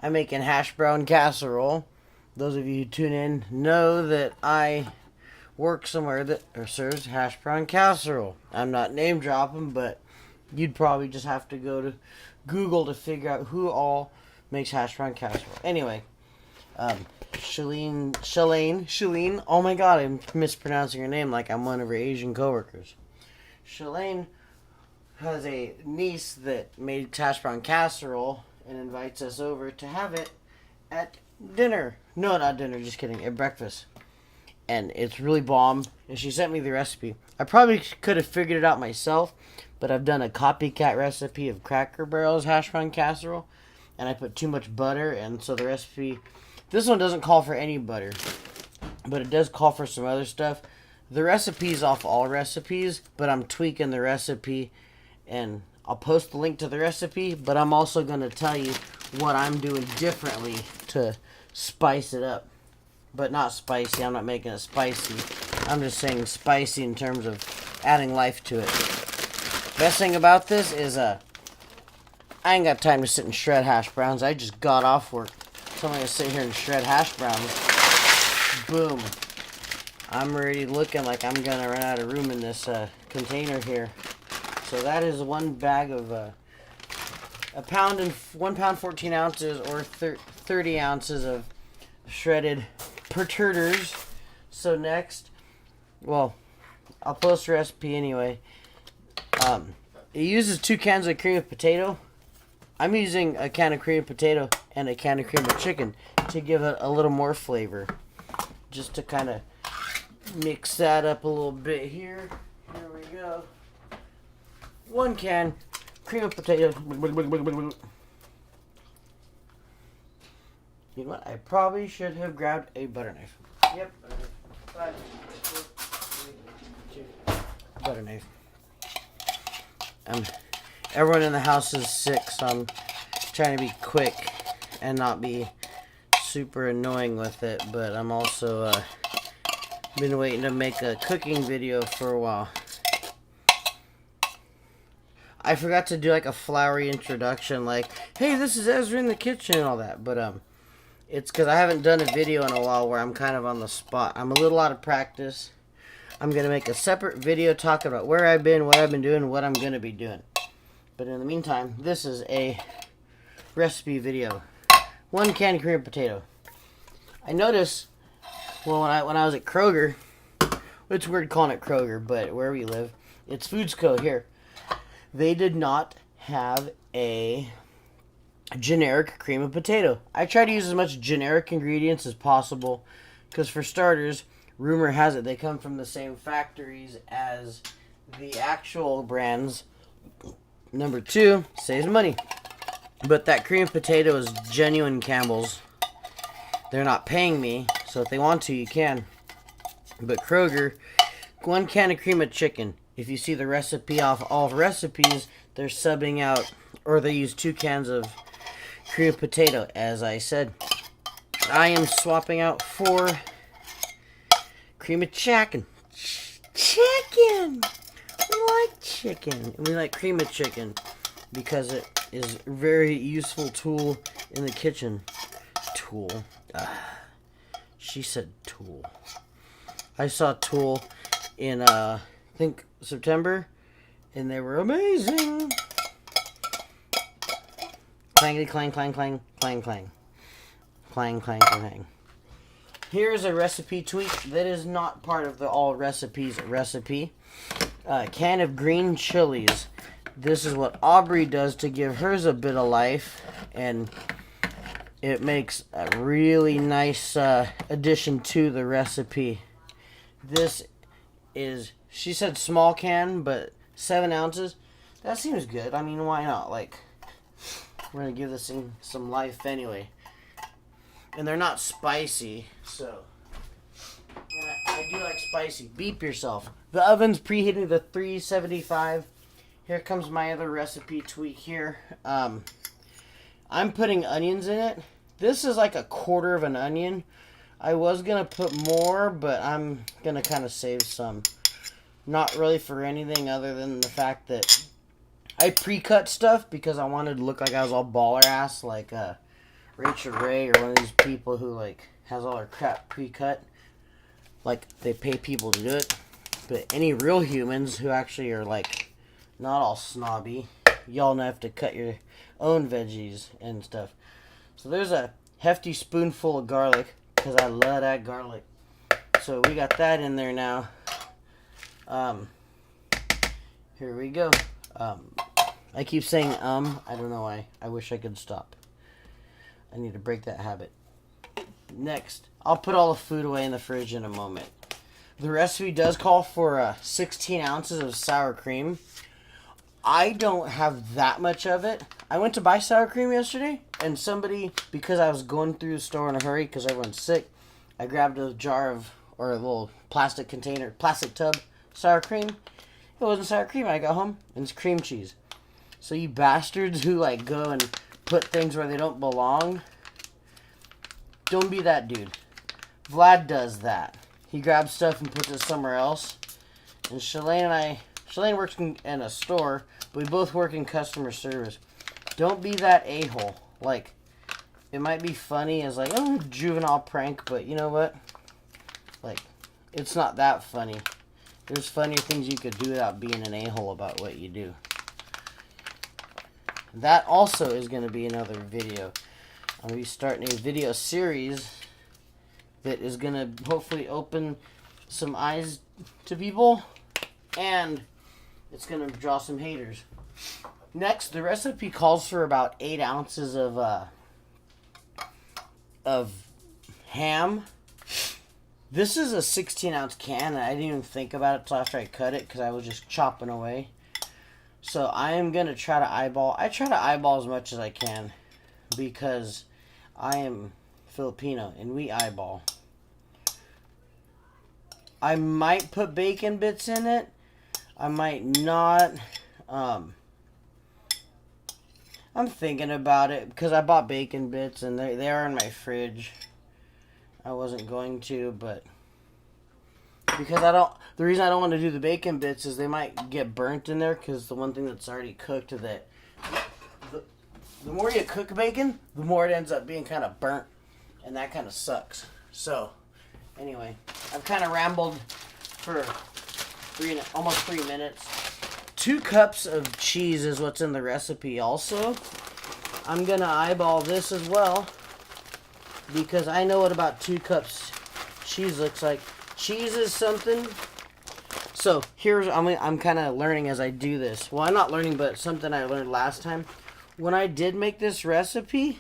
I'm making Hashbrown Casserole. Those of you who tune in know that I work somewhere that serves Hashbrown Casserole. I'm not name dropping, but you'd probably just have to go to Google to figure out who all makes Hashbrown Casserole. Anyway, Shalane. Oh my God, I'm mispronouncing her name like I'm one of her Asian coworkers. Shalane has a niece that made Hashbrown Casserole and invites us over to have it at dinner. No, not dinner, just kidding, at breakfast. And it's really bomb, and she sent me the recipe. I probably could have figured it out myself, but I've done a copycat recipe of Cracker Barrel's Hashbrown Casserole, and I put too much butter, and so the recipe... This one doesn't call for any butter, but it does call for some other stuff. The recipe's off AllRecipes, but I'm tweaking the recipe, and I'll post the link to the recipe, but I'm also going to tell you what I'm doing differently to spice it up. But not spicy, I'm not making it spicy. I'm just saying spicy in terms of adding life to it. Best thing about this is I ain't got time to sit and shred hash browns. I just got off work. So I'm going to sit here and shred hash browns. Boom. I'm already looking like I'm going to run out of room in this container here. So that is one bag of a pound and 1 pound 14 ounces or 30 ounces of shredded perturters. So next, well, I'll post the recipe anyway. It uses 2 cans of cream of potato. I'm using a can of cream of potato and a can of cream of chicken to give it a little more flavor. Just to kind of mix that up a little bit here. Here we go. 1 can cream of potato. You know what? I probably should have grabbed a butter knife. Yep. 5, 4, 3, 2. Butter knife. Everyone in the house is sick, so I'm trying to be quick and not be super annoying with it. But I'm also been waiting to make a cooking video for a while. I forgot to do like a flowery introduction, like, hey, this is Ezra in the kitchen and all that. But it's because I haven't done a video in a while where I'm kind of on the spot. I'm a little out of practice. I'm going to make a separate video talking about where I've been, what I've been doing, what I'm going to be doing. But in the meantime, this is a recipe video. 1 can of cream of potato. I noticed, well, when I was at Kroger, it's weird calling it Kroger, but where we live, it's Foods Co. here. They did not have a generic cream of potato. I try to use as much generic ingredients as possible because for starters, rumor has it they come from the same factories as the actual brands. Number 2, saves money. But that cream of potato is genuine Campbell's. They're not paying me, so if they want to, you can. But Kroger, 1 can of cream of chicken. If you see the recipe off AllRecipes, they're subbing out, or they use 2 cans of cream of potato, as I said. I am swapping out 4 cream of chicken. Chicken! We like chicken. And we like cream of chicken because it is a very useful tool in the kitchen. Tool. She said tool. I saw Tool in, I think, September, and they were amazing. Clangity clang, clang, clang, clang, clang. Clang, clang, clang. Here's a recipe tweak that is not part of the AllRecipes recipe. A can of green chilies. This is what Aubrey does to give hers a bit of life, and it makes a really nice addition to the recipe. This is, she said small can, but 7 ounces. That seems good. I mean, why not? Like, we're going to give this thing some life anyway. And they're not spicy, so. And I do like spicy. Beep yourself. The oven's preheating to 375. Here comes my other recipe tweak here. I'm putting onions in it. This is like 1/4 of an onion. I was going to put more, but I'm going to kind of save some. Not really for anything other than the fact that I pre-cut stuff because I wanted to look like I was all baller ass like Rachel Ray or one of these people who like has all their crap pre-cut. Like they pay people to do it. But any real humans who actually are like not all snobby, y'all have to cut your own veggies and stuff. So there's a hefty spoonful of garlic because I love that garlic. So we got that in there now. Here we go. I keep saying I don't know why. I wish I could stop. I need to break that habit. Next, I'll put all the food away in the fridge in a moment. The recipe does call for 16 ounces of sour cream. I don't have that much of it. I went to buy sour cream yesterday, and somebody, because I was going through the store in a hurry because everyone's sick, I grabbed a jar of, or a little plastic container, plastic tub sour cream. It wasn't sour cream. I got home, and it's cream cheese. So you bastards who like go and put things where they don't belong, don't be that dude. Vlad does that. He grabs stuff and puts it somewhere else. And Shalane works in a store, but we both work in customer service. Don't be that a-hole. Like, it might be funny as like, oh, juvenile prank, but you know what? Like, it's not that funny. There's funnier things you could do without being an a-hole about what you do. That also is going to be another video. I'm going to be starting a video series that is going to hopefully open some eyes to people, and it's going to draw some haters. Next, the recipe calls for about 8 ounces of ham. This is a 16-ounce can, and I didn't even think about it until after I cut it because I was just chopping away. So I am going to try to eyeball. I try to eyeball as much as I can because I am Filipino and we eyeball. I might put bacon bits in it. I might not. I'm thinking about it because I bought bacon bits and they are in my fridge. I wasn't going to, but because the reason I don't want to do the bacon bits is they might get burnt in there because the one thing that's already cooked that the more you cook bacon, the more it ends up being kind of burnt, and that kind of sucks. So anyway, I've kind of rambled for almost 3 minutes. 2 cups of cheese is what's in the recipe also. I'm going to eyeball this as well because I know what about 2 cups cheese looks like. Cheese is something. So I'm kind of learning as I do this. Well, I'm not learning, but something I learned last time. When I did make this recipe,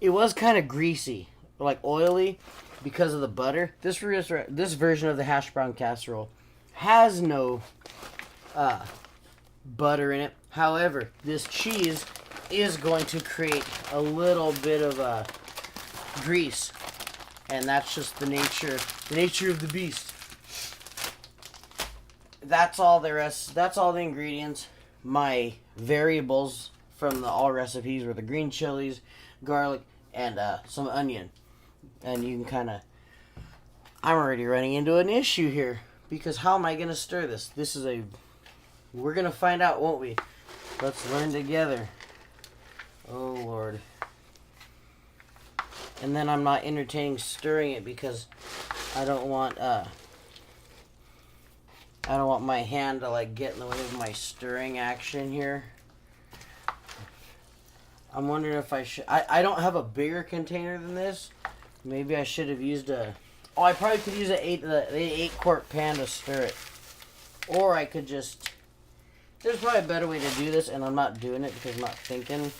it was kind of greasy, like oily, because of the butter. This version of the Hashbrown Casserole has no butter in it. However, this cheese is going to create a little bit of grease, and that's just the nature of the beast. That's all the ingredients. My variables from the AllRecipes were the green chilies, garlic, and some onion. And you can kind of... I'm already running into an issue here. Because how am I going to stir this? We're going to find out, won't we? Let's learn together. Oh, Lord. And then I'm not entertaining stirring it because I don't want my hand to like get in the way of my stirring action here. I'm wondering if I should... I don't have a bigger container than this. Maybe I should have used I probably could use the 8-quart pan to stir it. Or I could just... There's probably a better way to do this, and I'm not doing it because I'm not thinking.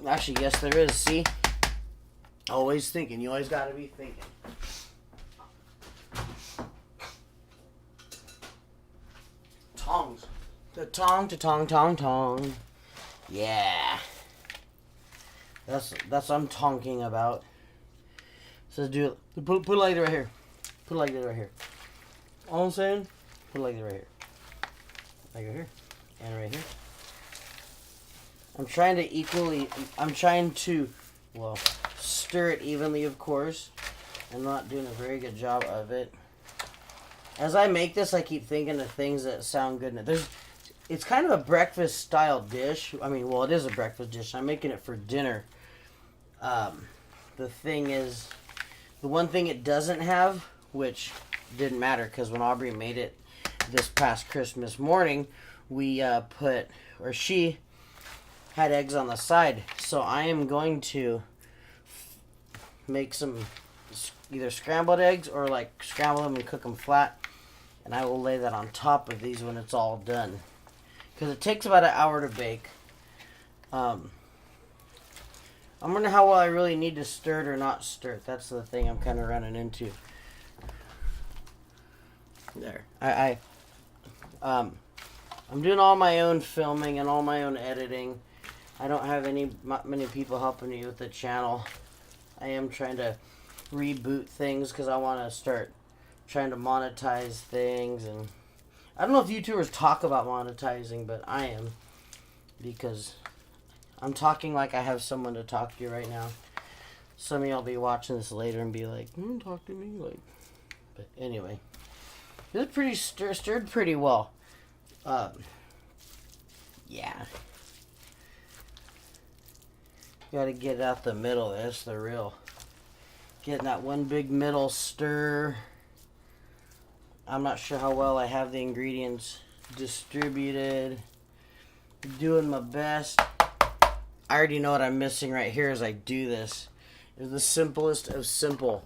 Actually, yes, there is. See? Always thinking. You always got to be thinking. Tongs. The tong. Yeah. That's what I'm talking about. So do it. Put it like that right here. Put it like that right here. All I'm saying, put it like that right here. Like right here. And right here. I'm trying to stir it evenly, of course. I'm not doing a very good job of it. As I make this, I keep thinking of things that sound good. it's kind of a breakfast style dish. I mean, well, it is a breakfast dish. I'm making it for dinner. The thing is, the one thing it doesn't have, which didn't matter because when Aubrey made it this past Christmas morning, we she had eggs on the side. So I am going to make some either scrambled eggs or like scramble them and cook them flat. And I will lay that on top of these when it's all done. Because it takes about an hour to bake. I'm wondering how well I really need to stir it or not stir it. That's the thing I'm kind of running into. There. I'm doing all my own filming and all my own editing. I don't have many people helping me with the channel. I am trying to reboot things because I want to start trying to monetize things. And I don't know if YouTubers talk about monetizing, but I am, because I'm talking like I have someone to talk to right now. Some of y'all be watching this later and be like, talk to me, like. But anyway, it's pretty stirred pretty well. Yeah. Gotta get out the middle. That's the real. Getting that one big middle stir. I'm not sure how well I have the ingredients distributed. Doing my best. I already know what I'm missing right here as I do this. It's the simplest of simple.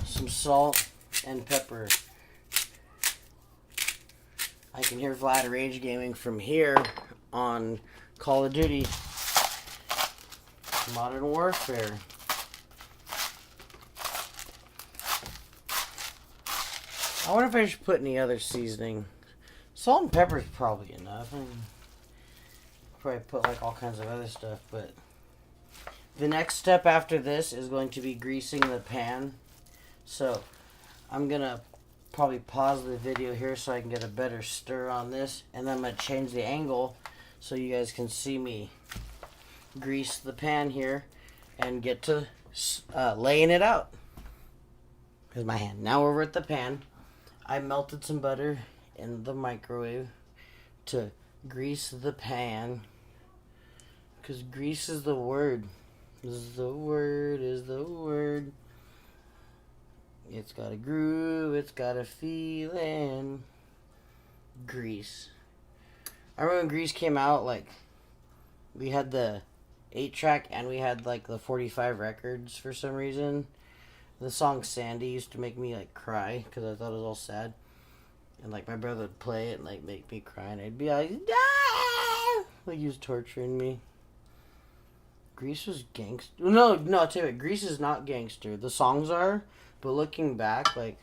Some salt and pepper. I can hear Vlad Rage Gaming from here on Call of Duty Modern Warfare. I wonder if I should put any other seasoning. Salt and pepper is probably enough. I mean, probably put like all kinds of other stuff, but the next step after this is going to be greasing the pan. So I'm gonna probably pause the video here so I can get a better stir on this, and then I'm gonna change the angle so you guys can see me grease the pan here and get to laying it out. Here's my hand. Now we're at the pan. I melted some butter in the microwave to grease the pan, because grease is the word. Is the word. It's got a groove, it's got a feeling. Grease. I remember when Grease came out, like, we had the 8-track and we had, like, the 45 records for some reason. The song Sandy used to make me, like, cry because I thought it was all sad. And, like, my brother would play it and, like, make me cry. And I'd be like, ah! Like, he was torturing me. Grease was gangster. No, I'll tell you what, Grease is not gangster. The songs are, but looking back, like,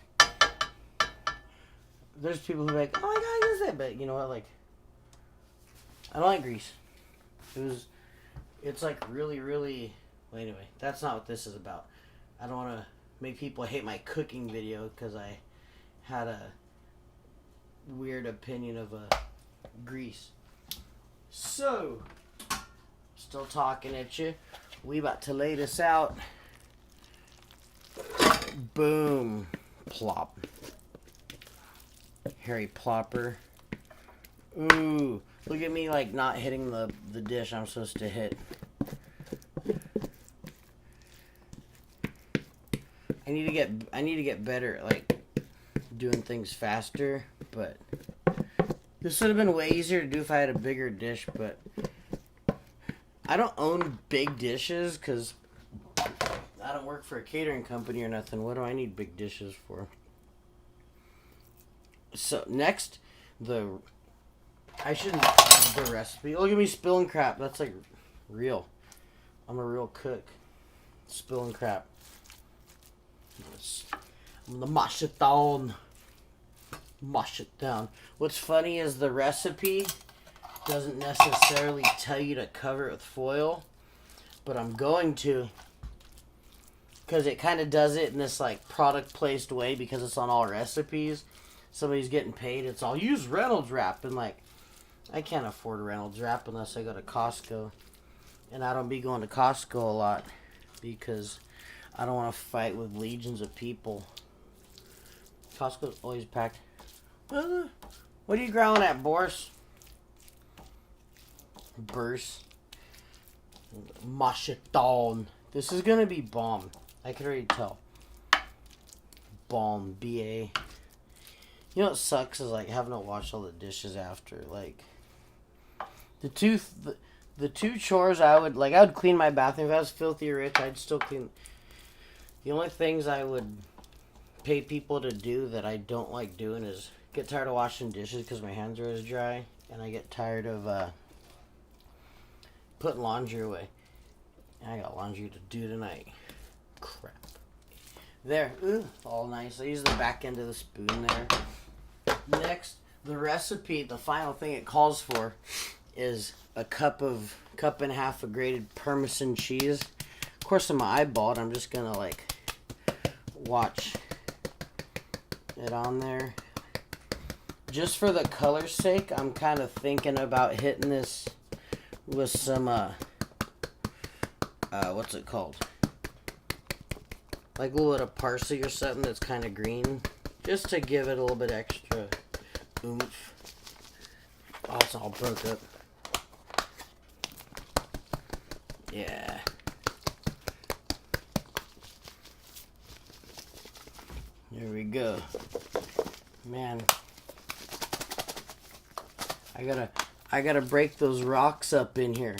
there's people who are like, oh my god, this is it. But you know what, like, I don't like Grease. It's like really, really, well, anyway, that's not what this is about. I don't want to make people hate my cooking video because I had a weird opinion of Grease. So, still talking at you. We about to lay this out. Boom. Plop. Harry Plopper. Ooh. Look at me, like, not hitting the dish I'm supposed to hit. I need to get better at, like, doing things faster, but this would have been way easier to do if I had a bigger dish, but I don't own big dishes because I don't work for a catering company or nothing. What do I need big dishes for? So, next, I shouldn't the recipe. Look at me spilling crap. That's like real. I'm a real cook. Spilling crap. I'm gonna mash it down. Mash it down. What's funny is the recipe doesn't necessarily tell you to cover it with foil, but I'm going to, because it kind of does it in this like product placed way because it's on AllRecipes. Somebody's getting paid. It's all use Reynolds wrap, and like I can't afford Reynolds wrap unless I go to Costco, and I don't be going to Costco a lot because I don't want to fight with legions of people. Costco's always packed. What are you growling at, Boris? burst. Mash it down. This is gonna be bomb. I can already tell. Bomb. B-A. You know what sucks is like having to wash all the dishes after. Like the two chores I would clean my bathroom. If I was filthy rich, I'd still clean. The only things I would pay people to do that I don't like doing is get tired of washing dishes because my hands are always dry, and I get tired of putting laundry away. I got laundry to do tonight. Crap. There. Ooh, all nice. I use the back end of the spoon there. Next, the recipe, the final thing it calls for is a cup and a half of grated Parmesan cheese. Of course, I'm eyeballed. I'm just gonna like watch it on there. Just for the color's sake, I'm kind of thinking about hitting this with some what's it called? Like a little bit of parsley or something that's kind of green. Just to give it a little bit extra oomph. Oh, it's all broke up. Yeah. There we go. Man. I gotta break those rocks up in here.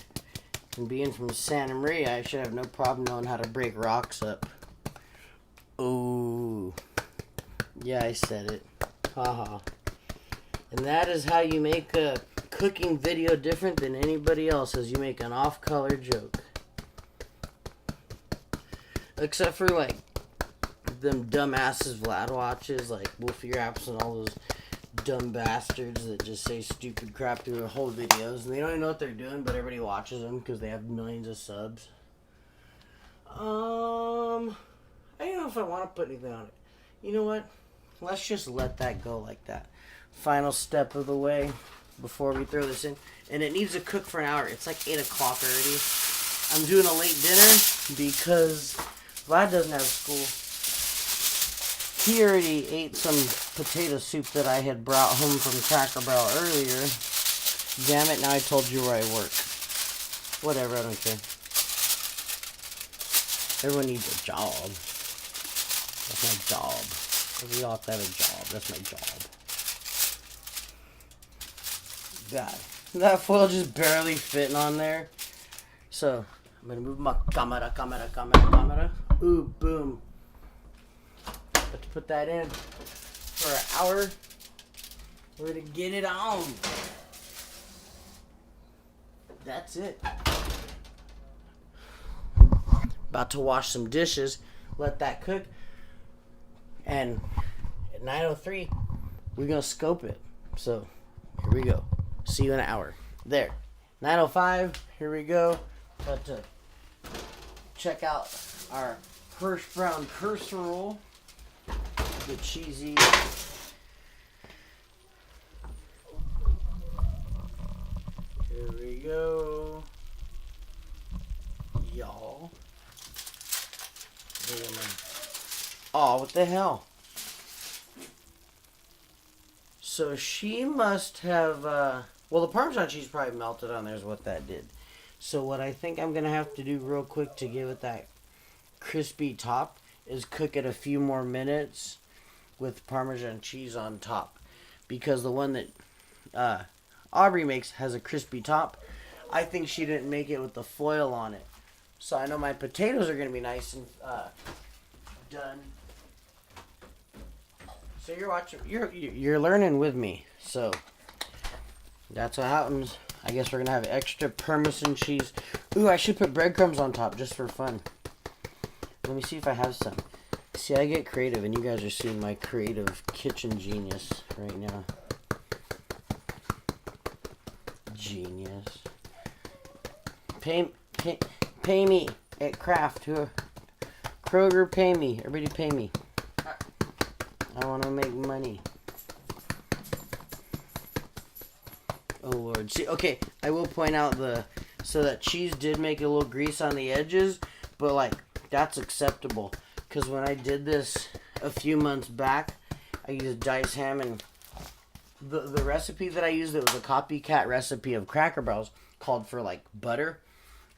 And being from Santa Maria, I should have no problem knowing how to break rocks up. Ooh. Yeah, I said it. Haha. And that is how you make a cooking video different than anybody else, is you make an off-color joke. Except for, like, them dumbasses Vlad watches, like Wolfie Raps and all those dumb bastards that just say stupid crap through their whole videos. And they don't even know what they're doing, but everybody watches them because they have millions of subs. I don't know if I want to put anything on it. You know what? Let's just let that go like that. Final step of the way before we throw this in. And it needs to cook for an hour. It's like 8 o'clock already. I'm doing a late dinner because Vlad doesn't have school. He already ate some potato soup that I had brought home from Cracker Barrel earlier. Damn it, now I told you where I work. Whatever, I don't care. Everyone needs a job. That's my job. We all have to have a job. That's my job. God. That foil just barely fitting on there. So, I'm going to move my camera. Ooh, boom. Got to put that in for an hour. We're going to get it on. That's it. About to wash some dishes. Let that cook. And at 9:03, we're going to scope it. So, here we go. See you in an hour. There. 9:05, here we go. About to check out our Hashbrown Casserole. The cheesy. Here we go. Y'all. Oh, what the hell? So she must have, well, the Parmesan cheese probably melted on there is what that did. So what I think I'm going to have to do real quick to give it that crispy top is cook it a few more minutes with Parmesan cheese on top. Because the one that Aubrey makes has a crispy top. I think she didn't make it with the foil on it. So I know my potatoes are going to be nice and done. So you're watching, you're learning with me. So that's what happens. I guess we're gonna have extra Parmesan cheese. Ooh, I should put breadcrumbs on top just for fun. Let me see if I have some. See, I get creative, and you guys are seeing my creative kitchen genius right now. Genius. Pay me at Kraft. Kroger, pay me. Everybody pay me. I want to make money. Oh, Lord. See, okay, I will point out so that cheese did make a little grease on the edges, but, like, that's acceptable. Because when I did this a few months back, I used diced ham and The recipe that I used, it was a copycat recipe of Cracker Barrels, called for like butter.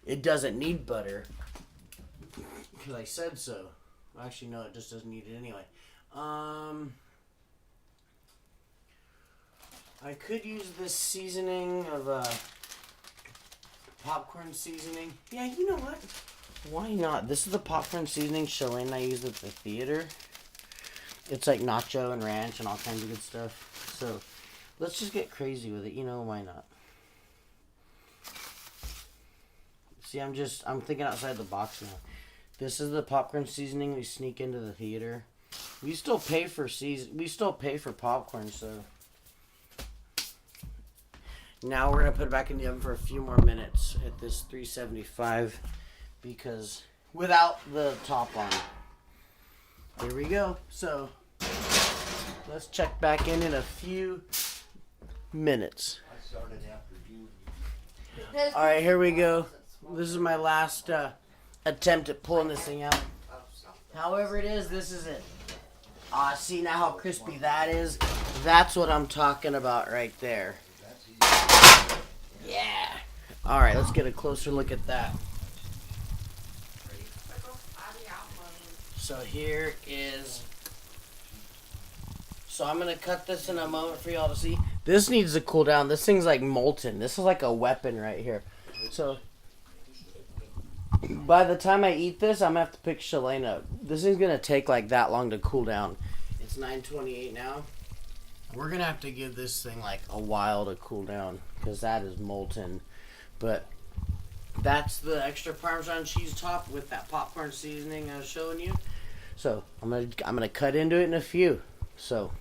It doesn't need butter because I said so. Actually, no, it just doesn't need it anyway. I could use this seasoning of popcorn seasoning. Yeah, you know what? Why not? This is the popcorn seasoning Shalane and I used at the theater. It's like nacho and ranch and all kinds of good stuff. So let's just get crazy with it. You know, why not? See, I'm thinking outside the box now. This is the popcorn seasoning we sneak into the theater. We still pay for popcorn, so now we're gonna put it back in the oven for a few more minutes at this 375 because without the top on. Here we go. So let's check back in a few minutes. I started after you. All right, here we go. This is my last attempt at pulling this thing out. However it is, this is it. See now how crispy that is? That's what I'm talking about right there. Yeah. All right, let's get a closer look at that. So here is... So I'm going to cut this in a moment for y'all to see. This needs to cool down. This thing's like molten. This is like a weapon right here. So by the time I eat this, I'm going to have to pick Shalane up. This thing's going to take like that long to cool down. It's 9:28 now. We're going to have to give this thing like a while to cool down because that is molten. But that's the extra Parmesan cheese top with that popcorn seasoning I was showing you. So I'm gonna cut into it in a few. So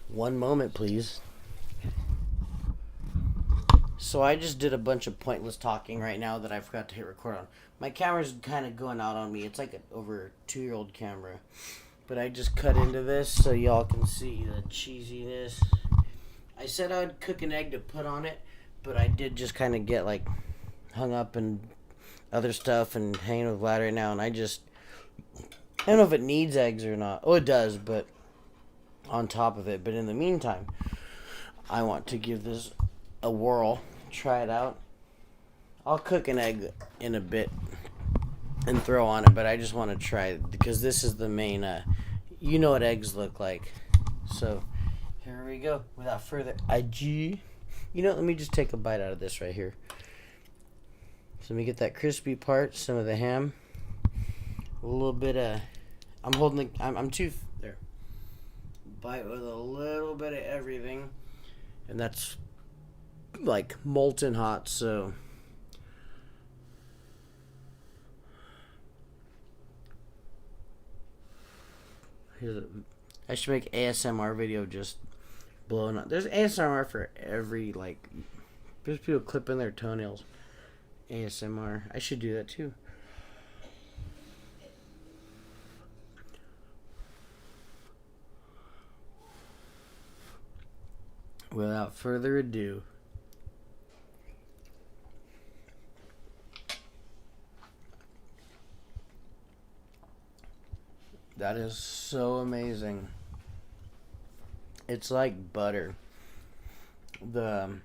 one moment, please. So I just did a bunch of pointless talking right now that I forgot to hit record on. My camera's kind of going out on me. It's like an over 2-year-old camera. But I just cut into this so y'all can see the cheesiness. I said I'd cook an egg to put on it, but I did just kind of get like hung up in other stuff and hanging with Vlad right now, and I don't know if it needs eggs or not. Oh, it does, but on top of it. But in the meantime, I want to give this a whirl, try it out. I'll cook an egg in a bit and throw on it, but I just want to try it because this is the main, you know what eggs look like. So here we go. Without further ado, you know, let me just take a bite out of this right here. So let me get that crispy part, some of the ham, a little bit of, I'm too, there. Bite with a little bit of everything, and that's like molten hot, so. I should make ASMR video just blowing up. There's ASMR for every, like, there's people clipping their toenails. ASMR. I should do that too. Without further ado, that is so amazing. It's like butter. The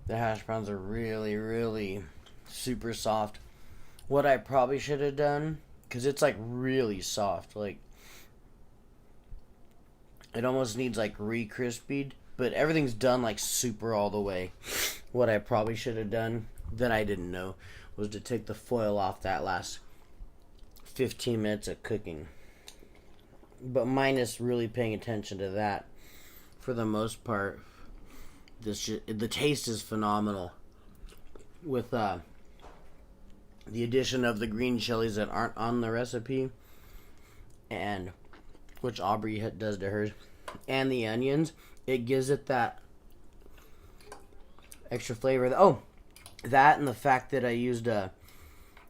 hash browns are really, really super soft. What I probably should have done, because it's like really soft, like it almost needs like re-crispied, but everything's done like super all the way. What I probably should have done that I didn't know was to take the foil off that last 15 minutes of cooking. But minus really paying attention to that, for the most part, the taste is phenomenal. With the addition of the green chilies that aren't on the recipe, and which Aubrey does to hers, and the onions, it gives it that extra flavor. That and the fact that I used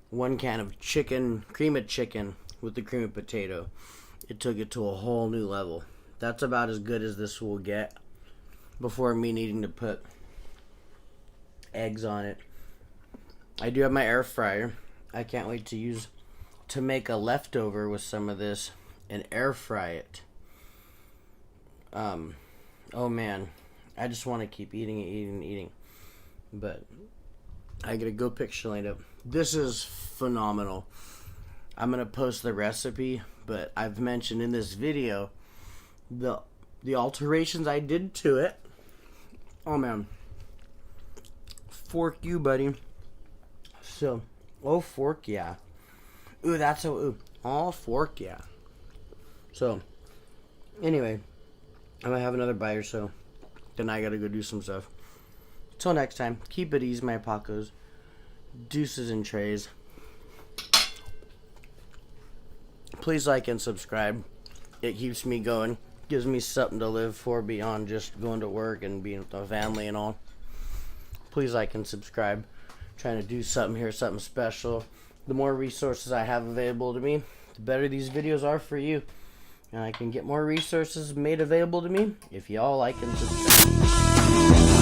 1 can of cream of chicken with the cream of potato. It took it to a whole new level. That's about as good as this will get before me needing to put eggs on it. I do have my air fryer. I can't wait to make a leftover with some of this and air fry it. Oh man, I just want to keep eating. But I gotta go pick Shalane up. This is phenomenal. I'm gonna post the recipe, but I've mentioned in this video the alterations I did to it. Oh man. Fork you, buddy. So, oh fork yeah. Ooh, that's so ooh. Oh fork yeah. So, anyway, I'm gonna have another bite or so. Then I gotta go do some stuff. Till next time, keep it easy, my Pacos. Deuces and trays. Please like and subscribe. It keeps me going. Gives me something to live for beyond just going to work and being with my family and all. Please like and subscribe. Trying to do something here, something special. The more resources I have available to me, the better these videos are for you. And I can get more resources made available to me if y'all like and subscribe.